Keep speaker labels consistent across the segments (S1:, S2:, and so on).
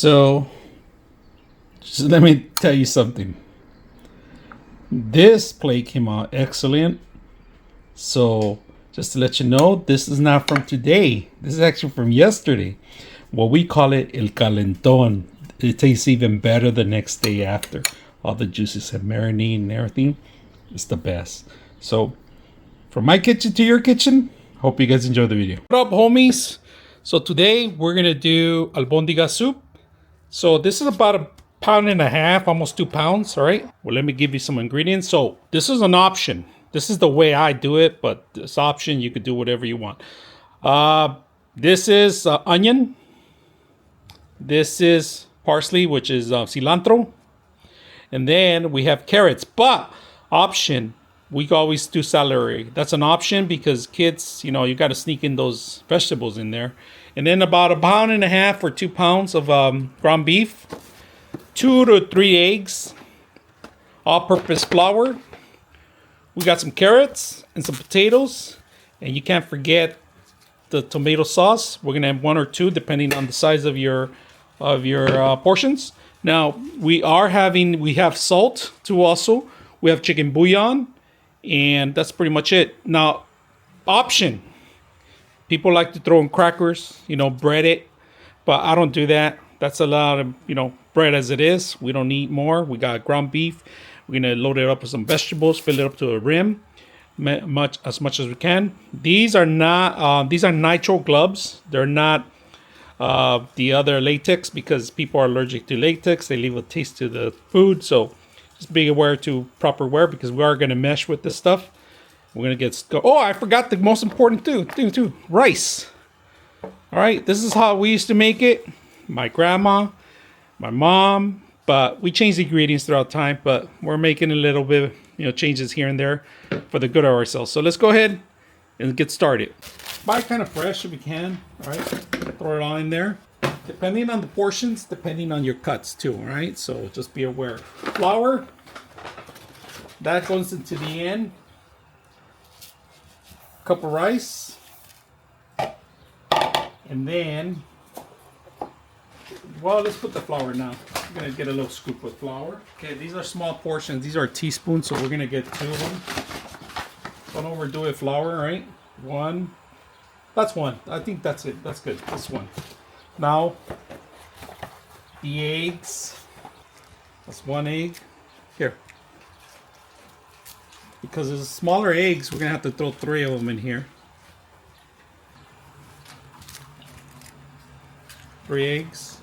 S1: So, just let me tell you something. This play came out excellent. So, just to let you know, this is not from today. This is actually from yesterday. What we call it El Calentón. It tastes even better the next day after. All the juices have marinated and everything. It's the best. So, from my kitchen to your kitchen, hope you guys enjoy the video. What up, homies? So today we're going to do Albondigas soup. So this is about 1.5 pounds, almost 2 pounds, all right? Well, let me give you some ingredients. So this is an option. This is the way I do it, but this option, you could do whatever you want. This is onion. This is parsley, which is cilantro. And then we have carrots, but option, we always do celery. That's an option because kids, you got to sneak in those vegetables in there. And then about 1.5 pounds or 2 pounds of ground beef, 2 to 3 eggs, all-purpose flour. We got some carrots and some potatoes, and you can't forget the tomato sauce. We're gonna have 1 or 2 depending on the size of your portions. Now we have salt too. Also, we have chicken bouillon, and that's pretty much it. Now, option. People like to throw in crackers, bread it, but I don't do that. That's a lot of, bread as it is. We don't need more. We got ground beef. We're going to load it up with some vegetables, fill it up to the rim, as much as we can. These are nitro gloves. They're not the other latex because people are allergic to latex. They leave a taste to the food. So just be aware to proper wear because we are going to mesh with this stuff. We're going to get... Oh, I forgot the most important thing too. Rice. All right. This is how we used to make it. My grandma, my mom. But we changed the ingredients throughout time. But we're making a little bit, changes here and there for the good of ourselves. So let's go ahead and get started. Buy kind of fresh if we can. All right. Throw it all in there. Depending on the portions, depending on your cuts too. All right. So just be aware. Flour. That goes into the end. Cup of rice, and then, let's put the flour now. I'm gonna get a little scoop of flour. Okay, these are small portions. These are teaspoons, so we're gonna get 2 of them. Don't overdo it. Flour, right? 1. That's 1. I think that's it. That's good. That's 1. Now, the eggs. That's 1 egg. Here. Because there's smaller eggs, we're going to have to throw 3 of them in here. 3 eggs.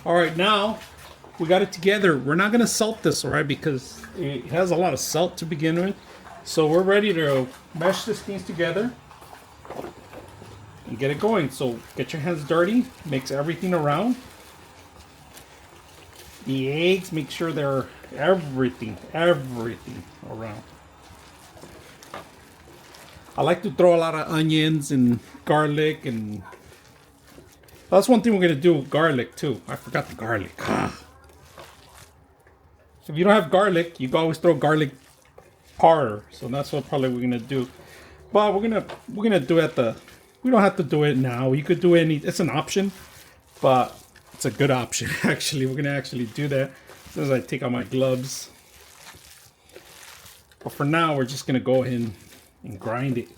S1: Alright, now we got it together. We're not going to salt this, alright, because it has a lot of salt to begin with. So we're ready to mesh these things together and get it going. So get your hands dirty, mix everything around. The eggs, make sure they're everything around. I like to throw a lot of onions and garlic, and that's one thing we're gonna do with garlic too. I forgot the garlic. If you don't have garlic, you can always throw garlic powder. So that's what probably we're gonna do. But we're gonna do it we don't have to do it now. You could do it's an option, but it's a good option. Actually, we're gonna actually do that as soon as I take out my gloves. But for now, we're just gonna go ahead and grind it.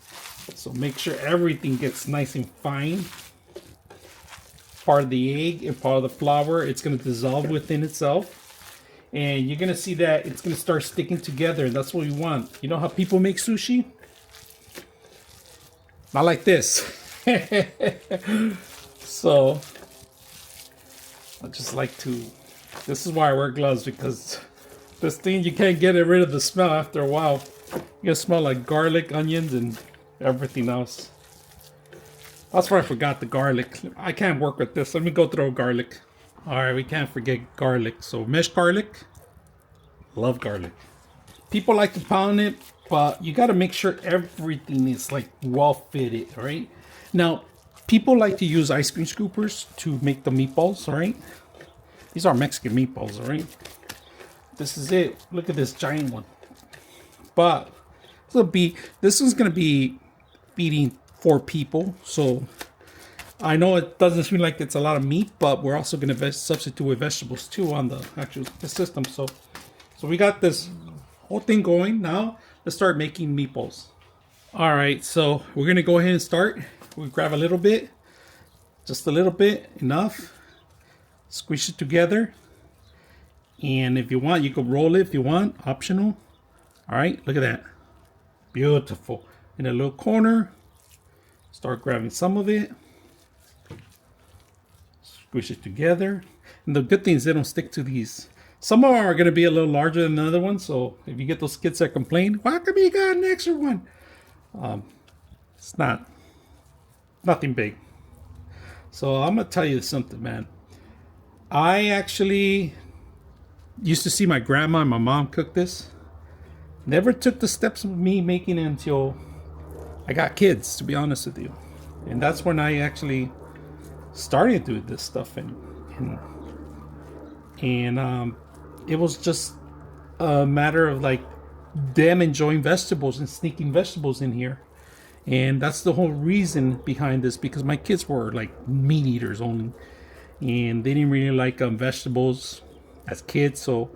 S1: So make sure everything gets nice and fine. Part of the egg and part of the flour, it's gonna dissolve within itself. And you're gonna see that it's gonna start sticking together. That's what we want. You know how people make sushi? Not like this. So I just like to, this is why I wear gloves, because this thing, you can't get rid of the smell after a while. You're gonna smell like garlic, onions, and everything else. That's why I forgot the garlic. I can't work with this. Let me go throw garlic. Alright, we can't forget garlic. So meshed garlic. Love garlic. People like to pound it, but you gotta make sure everything is like well fitted, right? Now, people like to use ice cream scoopers to make the meatballs, right? These are Mexican meatballs, all right? This is it. Look at this giant one. But this one's gonna be feeding 4 people. So I know it doesn't seem like it's a lot of meat, but we're also going to substitute with vegetables too on the system. So we got this whole thing going. Now let's start making meatballs. All right, so we're going to go ahead and start. We grab a little bit, just a little bit, enough. Squish it together. And if you want, you can roll it if you want, optional. All right, look at that. Beautiful. In a little corner, start grabbing some of it. Squish it together. And the good thing is they don't stick to these. Some of them are going to be a little larger than the other one. So if you get those kids that complain, why come you got an extra one? It's nothing big. So I'm going to tell you something, man. I actually used to see my grandma and my mom cook this. Never took the steps of me making it until I got kids, to be honest with you. And that's when I actually started doing this stuff. And it was just a matter of like them enjoying vegetables and sneaking vegetables in here. And that's the whole reason behind this, because my kids were like meat eaters only. And they didn't really like vegetables as kids, so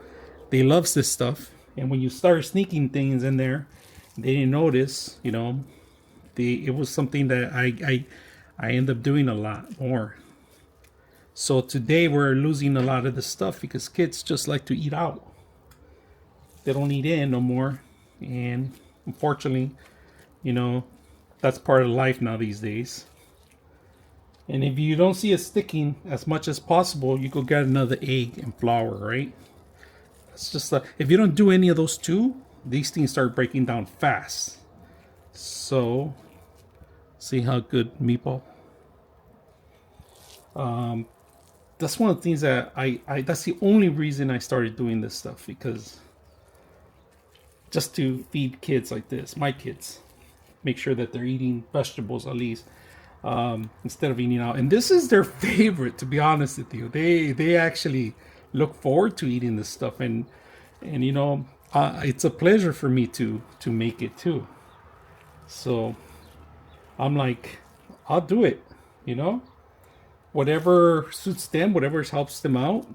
S1: they loves this stuff. And when you start sneaking things in there, they didn't notice. It was something that I end up doing a lot more. So today we're losing a lot of the stuff because kids just like to eat out. They don't eat in no more, and unfortunately, that's part of life now these days. And if you don't see it sticking as much as possible, you go get another egg and flour, right? It's just if you don't do any of those two, these things start breaking down fast. So, see how good meatball. That's one of the things that I that's the only reason I started doing this stuff, because just to feed kids like this, my kids, make sure that they're eating vegetables at least. Instead of eating out, and this is their favorite, to be honest with you. They actually look forward to eating this stuff, and it's a pleasure for me to make it too. So I'm like, I'll do it, whatever suits them, whatever helps them out.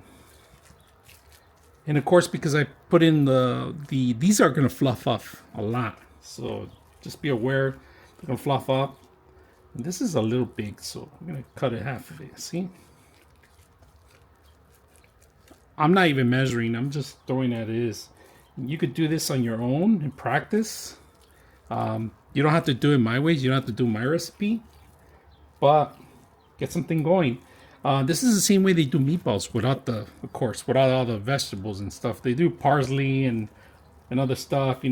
S1: And of course, because I put in these are gonna fluff up a lot, so just be aware they're gonna fluff up. This is a little big, so I'm going to cut it half of it. See? I'm not even measuring. I'm just throwing it as is. You could do this on your own and practice. You don't have to do it my ways. You don't have to do my recipe. But get something going. This is the same way they do meatballs without without all the vegetables and stuff. They do parsley and other stuff,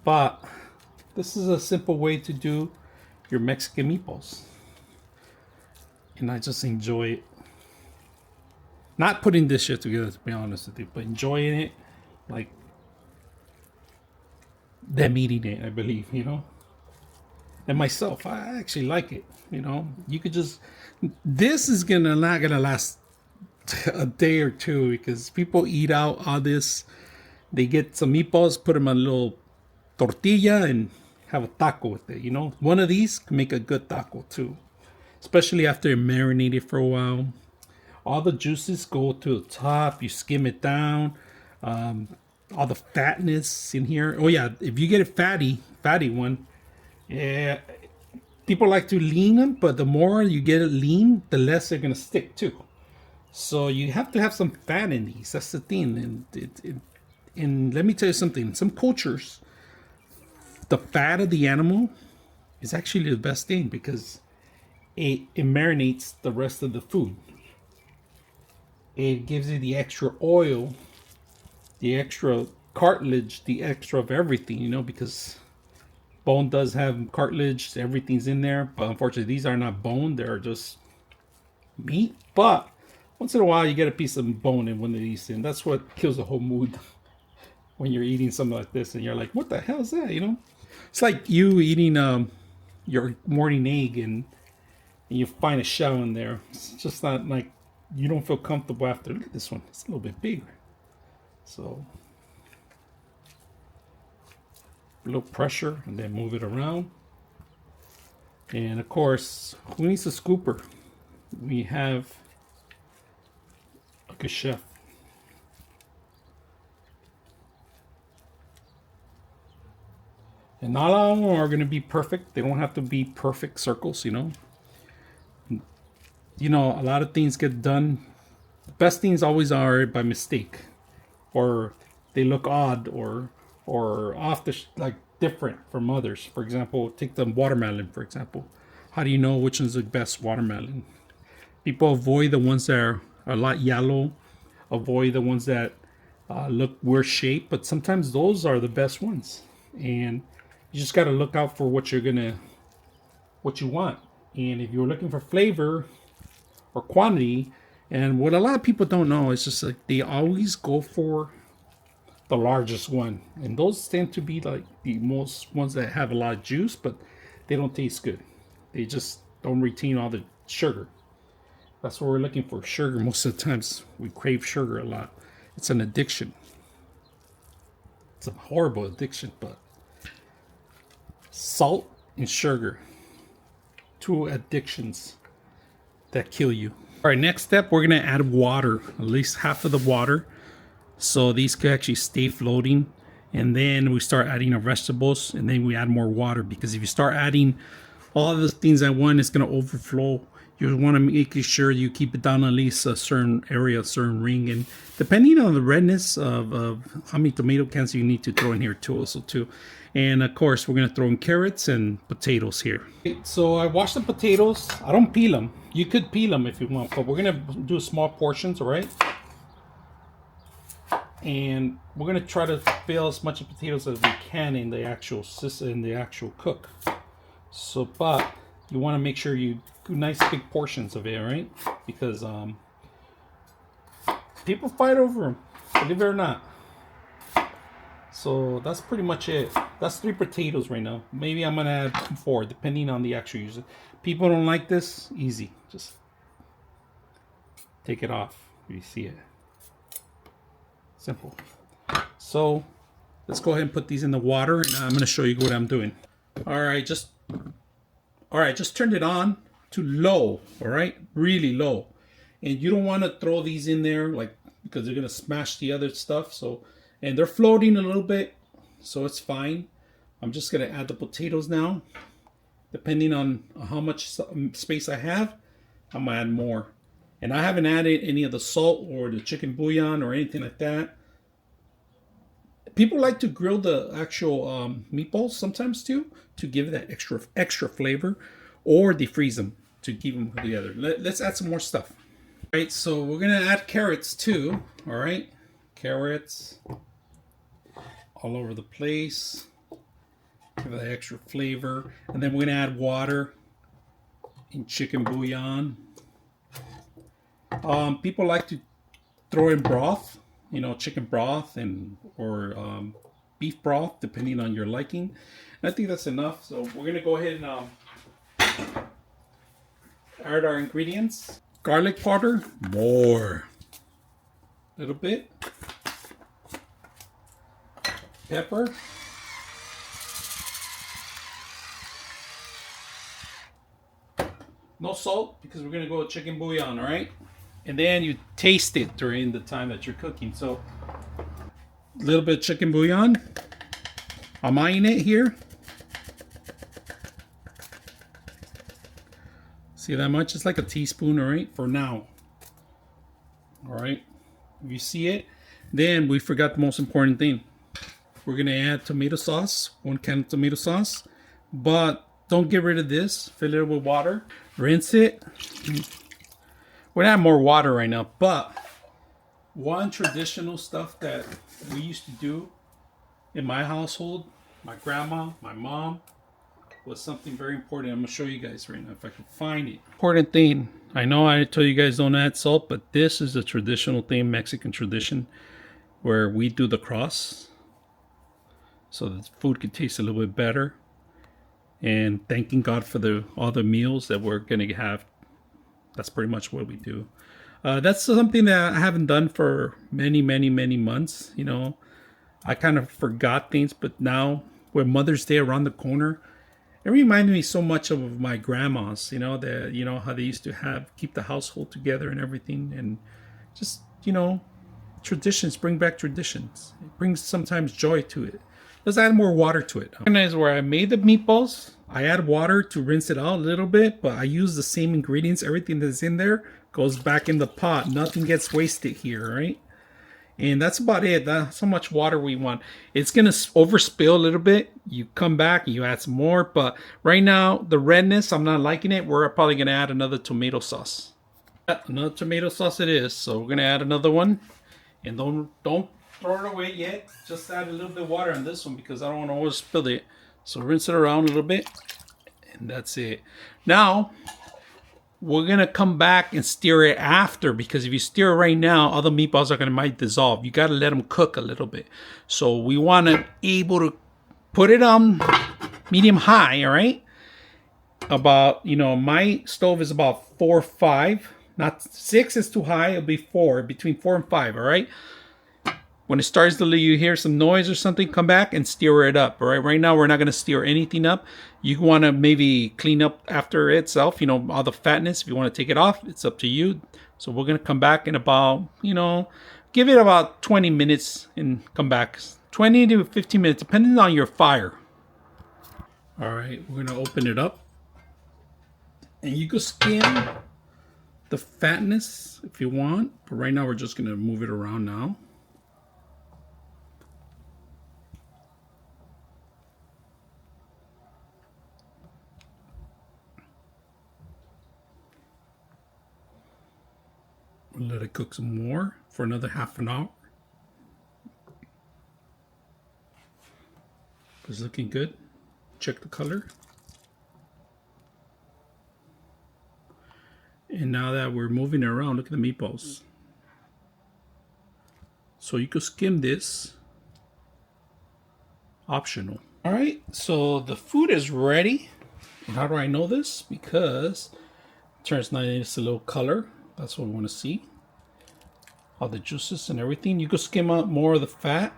S1: But this is a simple way to do your Mexican meatballs. And I just enjoy it. Not putting this shit together, to be honest with you, but enjoying it like them eating it, I believe, And myself, I actually like it, You could just... This is not gonna last a day or two, because people eat out all this. They get some meatballs, put them on a little tortilla, and have a taco with it, One of these can make a good taco too, especially after it marinated for a while. All the juices go to the top. You skim it down. All the fatness in here. Oh yeah, if you get a fatty one, yeah, people like to lean them, but the more you get it lean, the less they're gonna stick too. So you have to have some fat in these. That's the thing. And let me tell you something. Some cultures, the fat of the animal is actually the best thing, because it marinates the rest of the food. It gives you the extra oil, the extra cartilage, the extra of everything, because bone does have cartilage, everything's in there. But unfortunately, these are not bone, they're just meat. But once in a while, you get a piece of bone in one of these, and that's what kills the whole mood when you're eating something like this, and you're like, what the hell is that, It's like you eating your morning egg, and you find a shell in there. It's just not like, you don't feel comfortable after. Look at this one. It's a little bit bigger. So, a little pressure, and then move it around. And of course, who needs a scooper? We have like a chef. And not all of them are going to be perfect. They don't have to be perfect circles, you know. You know, a lot of things get done. The best things always are by mistake, or they look odd, or off the like different from others. For example, take the watermelon. For example, how do you know which one's the best watermelon? People avoid the ones that are a lot yellow. Avoid the ones that look weird shape, but sometimes those are the best ones. And you just got to look out for what you want. And if you're looking for flavor or quantity, and what a lot of people don't know is just like they always go for the largest one, and those tend to be like the most ones that have a lot of juice, but they don't taste good. They just don't retain all the sugar. That's what we're looking for, sugar. Most of the times we crave sugar a lot. It's an addiction. It's a horrible addiction, but salt and sugar, two addictions that kill you. All right, next step, we're gonna add water, at least half of the water, so these could actually stay floating. And then we start adding our vegetables, and then we add more water, because if you start adding all the things at once, it's gonna overflow. You want to make sure you keep it down at least a certain area, a certain ring, and depending on the redness of how many tomato cans you need to throw in here too, also too. And of course, we're gonna throw in carrots and potatoes here. So I washed the potatoes. I don't peel them. You could peel them if you want, but we're gonna do small portions, all right? And we're gonna try to fill as much of potatoes as we can in the actual cook. So, but you want to make sure you do nice big portions of it, right? Because people fight over them, believe it or not. So that's pretty much it. That's 3 potatoes right now. Maybe I'm gonna add 4, depending on the actual user. People don't like this, easy. Just take it off if you see it. Simple. So let's go ahead and put these in the water, and I'm gonna show you what I'm doing. All right, just turned it on to low, all right? Really low. And you don't want to throw these in there like because they're going to smash the other stuff. So, and they're floating a little bit, so it's fine. I'm just going to add the potatoes now. Depending on how much space I have, I'm going to add more. And I haven't added any of the salt or the chicken bouillon or anything like that. People like to grill the actual meatballs sometimes too, to give that extra flavor, or defreeze them to keep them together. Let's add some more stuff. All right, so we're gonna add carrots too. All right, carrots all over the place, give that extra flavor, and then we're gonna add water and chicken bouillon. People like to throw in broth. You know, chicken broth or beef broth, depending on your liking. And I think that's enough. So we're gonna go ahead and add our ingredients. Garlic powder, more. A little bit. Pepper. No salt, because we're gonna go with chicken bouillon, all right? And then you taste it during the time that you're cooking. So a little bit of chicken bouillon. I'm eyeing it here. See that much? It's like a teaspoon, all right, for now. All right, you see it? Then we forgot the most important thing. We're gonna add tomato sauce, 1 can of tomato sauce, but don't get rid of this. Fill it with water, rinse it. We're gonna add more water right now, but one traditional stuff that we used to do in my household, my grandma, my mom, was something very important. I'm gonna show you guys right now if I can find it. Important thing. I know I told you guys don't add salt, but this is a traditional thing, Mexican tradition, where we do the cross, so the food can taste a little bit better, and thanking God for all the meals that we're gonna have. That's pretty much what we do. That's something that I haven't done for many months. You know, I kind of forgot things, but now with Mother's Day around the corner, It reminds me so much of my grandmas, how they used to keep the household together and everything, and just, traditions, bring back traditions. It brings sometimes joy to it. Let's add more water to it. Recognize where I made the meatballs. I add water to rinse it out a little bit, but I use the same ingredients. Everything that's in there goes back in the pot. Nothing gets wasted here, right? And that's about it. That's how much water we want. It's going to overspill a little bit. You come back and you add some more. But right now, the redness, I'm not liking it. We're probably going to add another tomato sauce. Another tomato sauce it is. So we're going to add another one. And don't throw it away yet. Just add a little bit of water on this one because I don't want to overspill it. So rinse it around a little bit. And that's it. Now, we're going to come back and stir it after, because if you stir it right now, other meatballs are going to might dissolve. You got to let them cook a little bit. So we want to able to put it on medium high, all right? About, my stove is about 4 or 5. Not 6 is too high. It'll be 4, between 4 and 5, all right? When it starts to, you hear some noise or something, come back and stir it up, all right? Right now, we're not going to stir anything up. You want to maybe clean up after itself, all the fatness. If you want to take it off, it's up to you. So we're going to come back in about, give it about 20 minutes and come back. 20 to 15 minutes, depending on your fire. All right, we're going to open it up. And you can skim the fatness if you want. But right now, we're just going to move it around now. We'll let it cook some more for another half an hour. It's looking good. Check the color. And now that we're moving it around, look at the meatballs. So you could skim this. Optional. All right, so the food is ready. And how do I know this? Because it turns nice a little color. That's what we want to see. All the juices and everything. You could skim out more of the fat.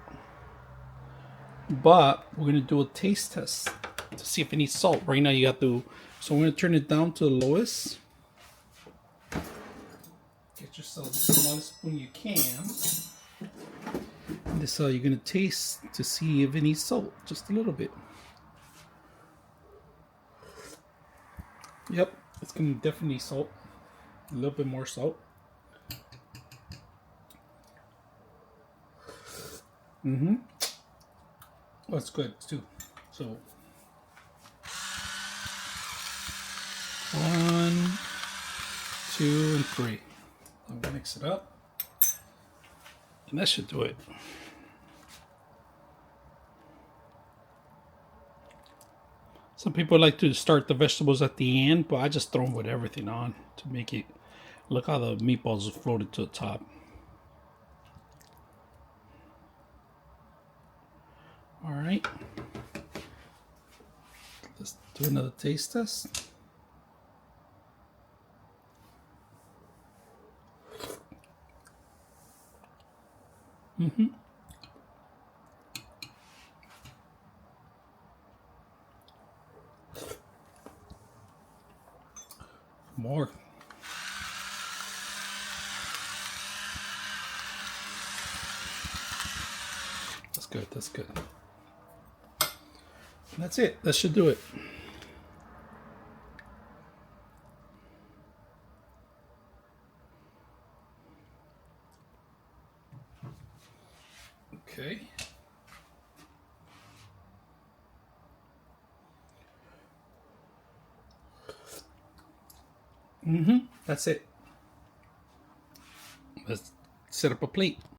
S1: But we're going to do a taste test to see if it needs salt. Right now you got to... So I'm going to turn it down to the lowest. Get yourself the smallest spoon you can. And this is how you're going to taste to see if it needs salt. Just a little bit. Yep, it's going to definitely need salt. A little bit more salt. That's good too. So 1, 2, and 3. I'm gonna mix it up, and that should do it. Some people like to start the vegetables at the end, but I just throw them with everything on to make it look how the meatballs are floated to the top. All right, let's do another taste test. More. That's good, that's good. And that's it. That should do it. Okay. That's it. Let's set up a plate.